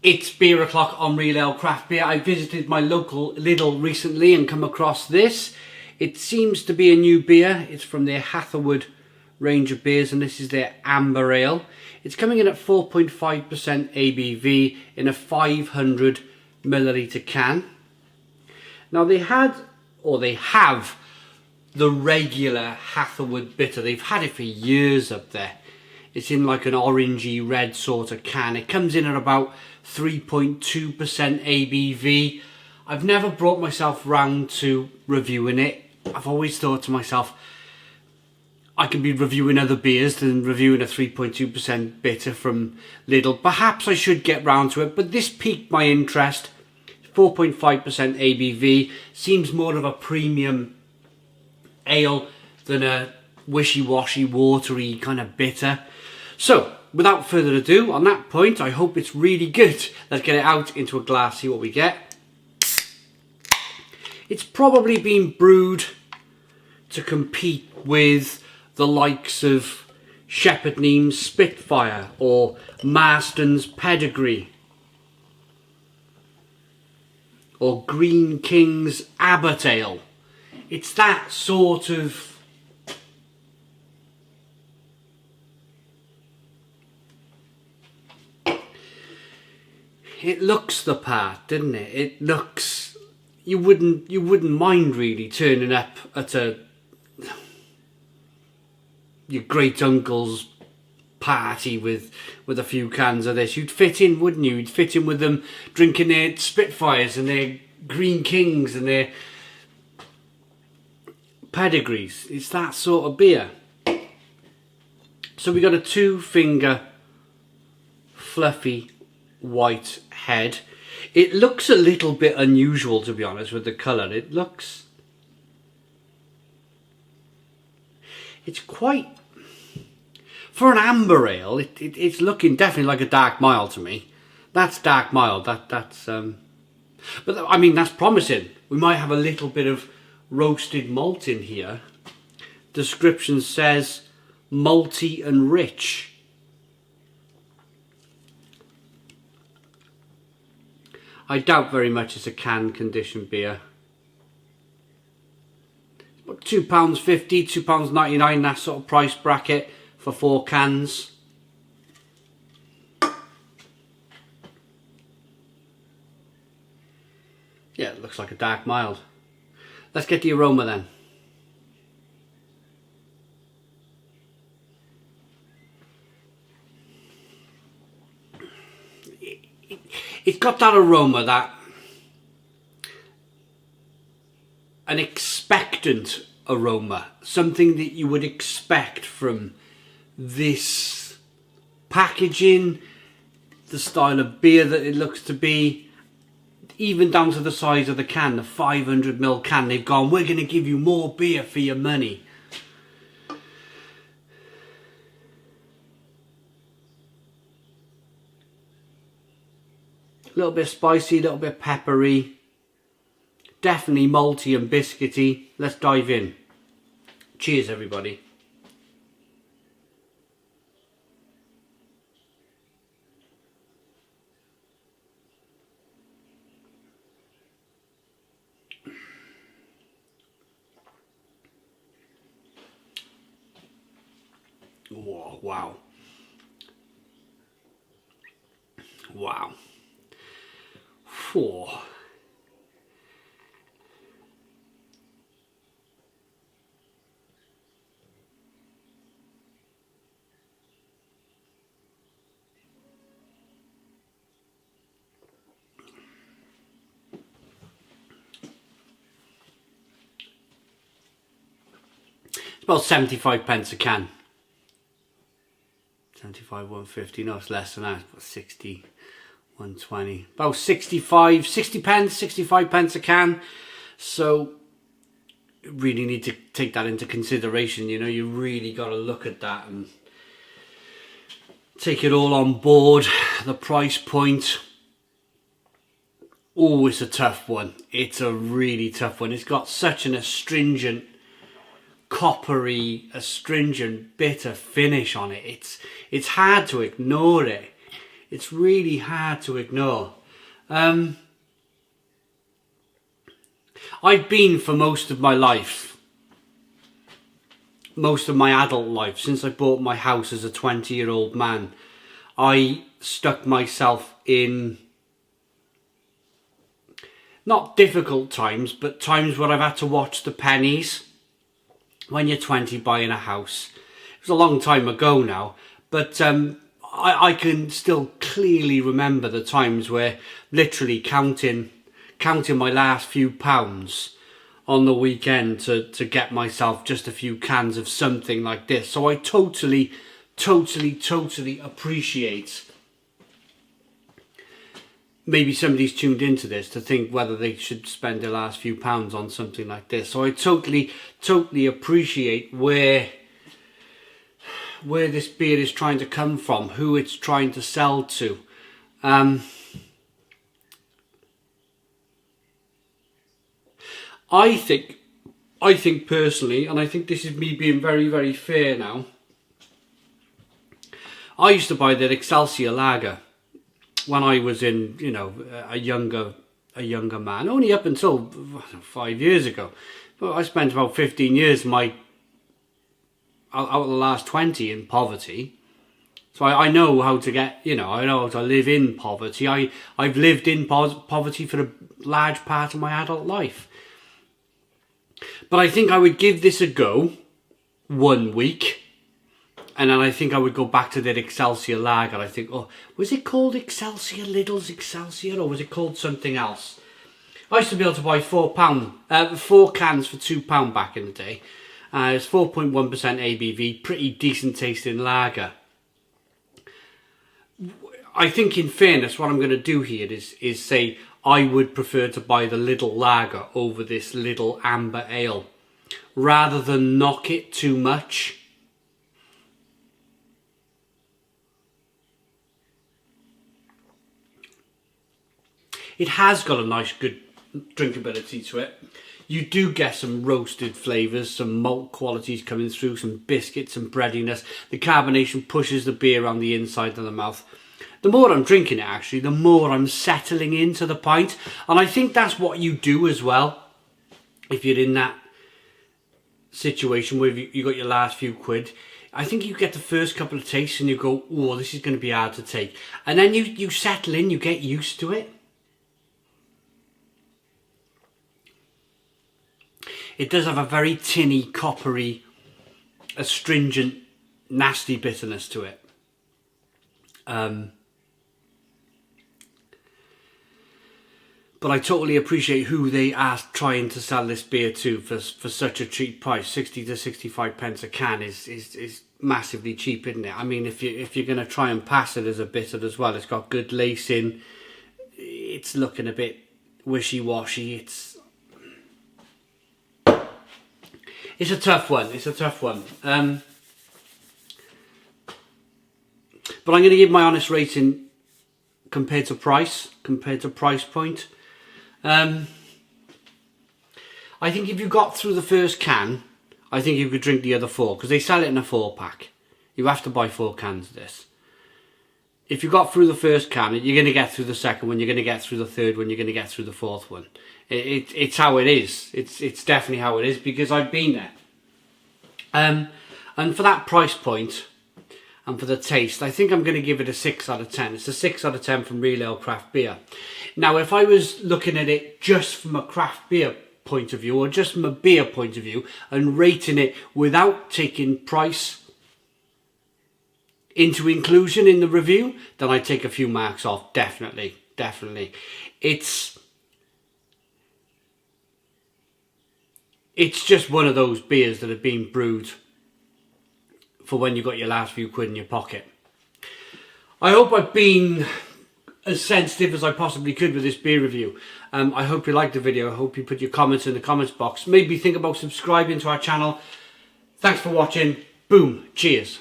It's beer o'clock on Real Ale Craft Beer. I visited my local Lidl recently and come across this. It seems to be a new beer. It's from their Hatherwood range of beers, and this is their Amber Ale. It's coming in at 4.5% ABV in a 500 milliliter can. Now they have the regular Hatherwood bitter. They've had it for years up there. It's in like an orangey red sort of can. It comes in at about 3.2% ABV. I've never brought myself round to reviewing it. I've always thought to myself, I could be reviewing other beers than reviewing a 3.2% bitter from Lidl. Perhaps I should get round to it, but this piqued my interest. 4.5% ABV. Seems more of a premium ale than a wishy-washy, watery kind of bitter. So, without further ado, on that point, I hope it's really good. Let's get it out into a glass, see what we get. It's probably been brewed to compete with the likes of Shepherd Neame's Spitfire or Marston's Pedigree or Green King's Abbot Ale. It's that sort of it looks the part, doesn't it? It looks, you wouldn't mind really turning up at your great uncle's party with a few cans of this. You'd fit in, wouldn't you? You'd fit in with them drinking their Spitfires and their Green Kings and their Pedigrees. It's that sort of beer. So we got a 2-finger fluffy white head. It looks a little bit unusual, to be honest, with the colour. It's quite, for an amber ale, it's looking definitely like a dark mild to me. That's dark mild. But I mean, that's promising. We might have a little bit of roasted malt in here. Description says malty and rich. I doubt very much it's a can conditioned beer. About £2.50, £2.99, that sort of price bracket for 4 cans. Yeah, it looks like a dark mild. Let's get the aroma then. It's got that aroma, an expectant aroma, something that you would expect from this packaging, the style of beer that it looks to be, even down to the size of the can, the 500ml can. They've gone, we're going to give you more beer for your money. A little bit spicy, a little bit peppery, definitely malty and biscuity. Let's dive in. Cheers, everybody. Whoa, wow. Wow. Four. It's about 75 pence a can. 75, 150, no, it's less than that, it's about 60. 120, about 60 pence, 65 pence a can. So you really need to take that into consideration. You know, you really got to look at that and take it all on board. The price point, oh, it's a tough one. It's a really tough one. It's got such an astringent, coppery, astringent, bitter finish on it. It's hard to ignore it. It's really hard to ignore. I've been for most of my life, most of my adult life, since I bought my house as a 20-year-old man, I stuck myself in not difficult times, but times where I've had to watch the pennies. When you're 20 buying a house, it was a long time ago now, but I can still clearly remember the times where literally counting my last few pounds on the weekend to get myself just a few cans of something like this. So I totally appreciate, maybe somebody's tuned into this to think whether they should spend their last few pounds on something like this. So I totally appreciate where this beer is trying to come from, who it's trying to sell to. I think personally, and I think this is me being very, very fair now, I used to buy that Excelsior lager when I was in, you know, a younger man, only up until 5 years ago. But I spent about 15 years out of the last 20 in poverty. So I know how to get, you know, I know how to live in poverty. I've lived in poverty for a large part of my adult life. But I think I would give this a go 1 week, and then I think I would go back to that Excelsior lager. I think, oh, was it called Excelsior, Lidl's Excelsior, or was it called something else? I used to be able to buy 4 cans for £2 back in the day. It's 4.1% ABV, pretty decent tasting lager. I think in fairness, what I'm going to do here is say I would prefer to buy the Lidl lager over this Lidl amber ale, rather than knock it too much. It has got a nice, good drinkability to it. You do get some roasted flavours, some malt qualities coming through, some biscuits, some breadiness. The carbonation pushes the beer around the inside of the mouth. The more I'm drinking it, actually, the more I'm settling into the pint. And I think that's what you do as well. If you're in that situation where you got your last few quid, I think you get the first couple of tastes and you go, oh, this is going to be hard to take. And then you settle in, you get used to it. It does have a very tinny, coppery, astringent, nasty bitterness to it. But I totally appreciate who they are trying to sell this beer to for such a cheap price. 60 to 65 pence a can is massively cheap, isn't it? I mean, if you're going to try and pass it as a bitter as well, it's got good lacing. It's looking a bit wishy-washy. It's a tough one. It's a tough one. But I'm going to give my honest rating compared to price point. I think if you got through the first can, I think you could drink the other 4, because they sell it in a 4-pack. You have to buy 4 cans of this. If you got through the first can, you're going to get through the second one, you're going to get through the third one, you're going to get through the 4th one. It's how it is. It's definitely how it is, because I've been there. And for that price point and for the taste, I think I'm going to give it a 6 out of 10. It's a 6 out of 10 from Real Ale Craft Beer. Now, if I was looking at it just from a craft beer point of view, or just from a beer point of view, and rating it without taking price into inclusion in the review, then I'd take a few marks off. Definitely. It's just one of those beers that have been brewed for when you got your last few quid in your pocket. I hope I've been as sensitive as I possibly could with this beer review. I hope you liked the video. I hope you put your comments in the comments box. Maybe think about subscribing to our channel. Thanks for watching. Boom. Cheers.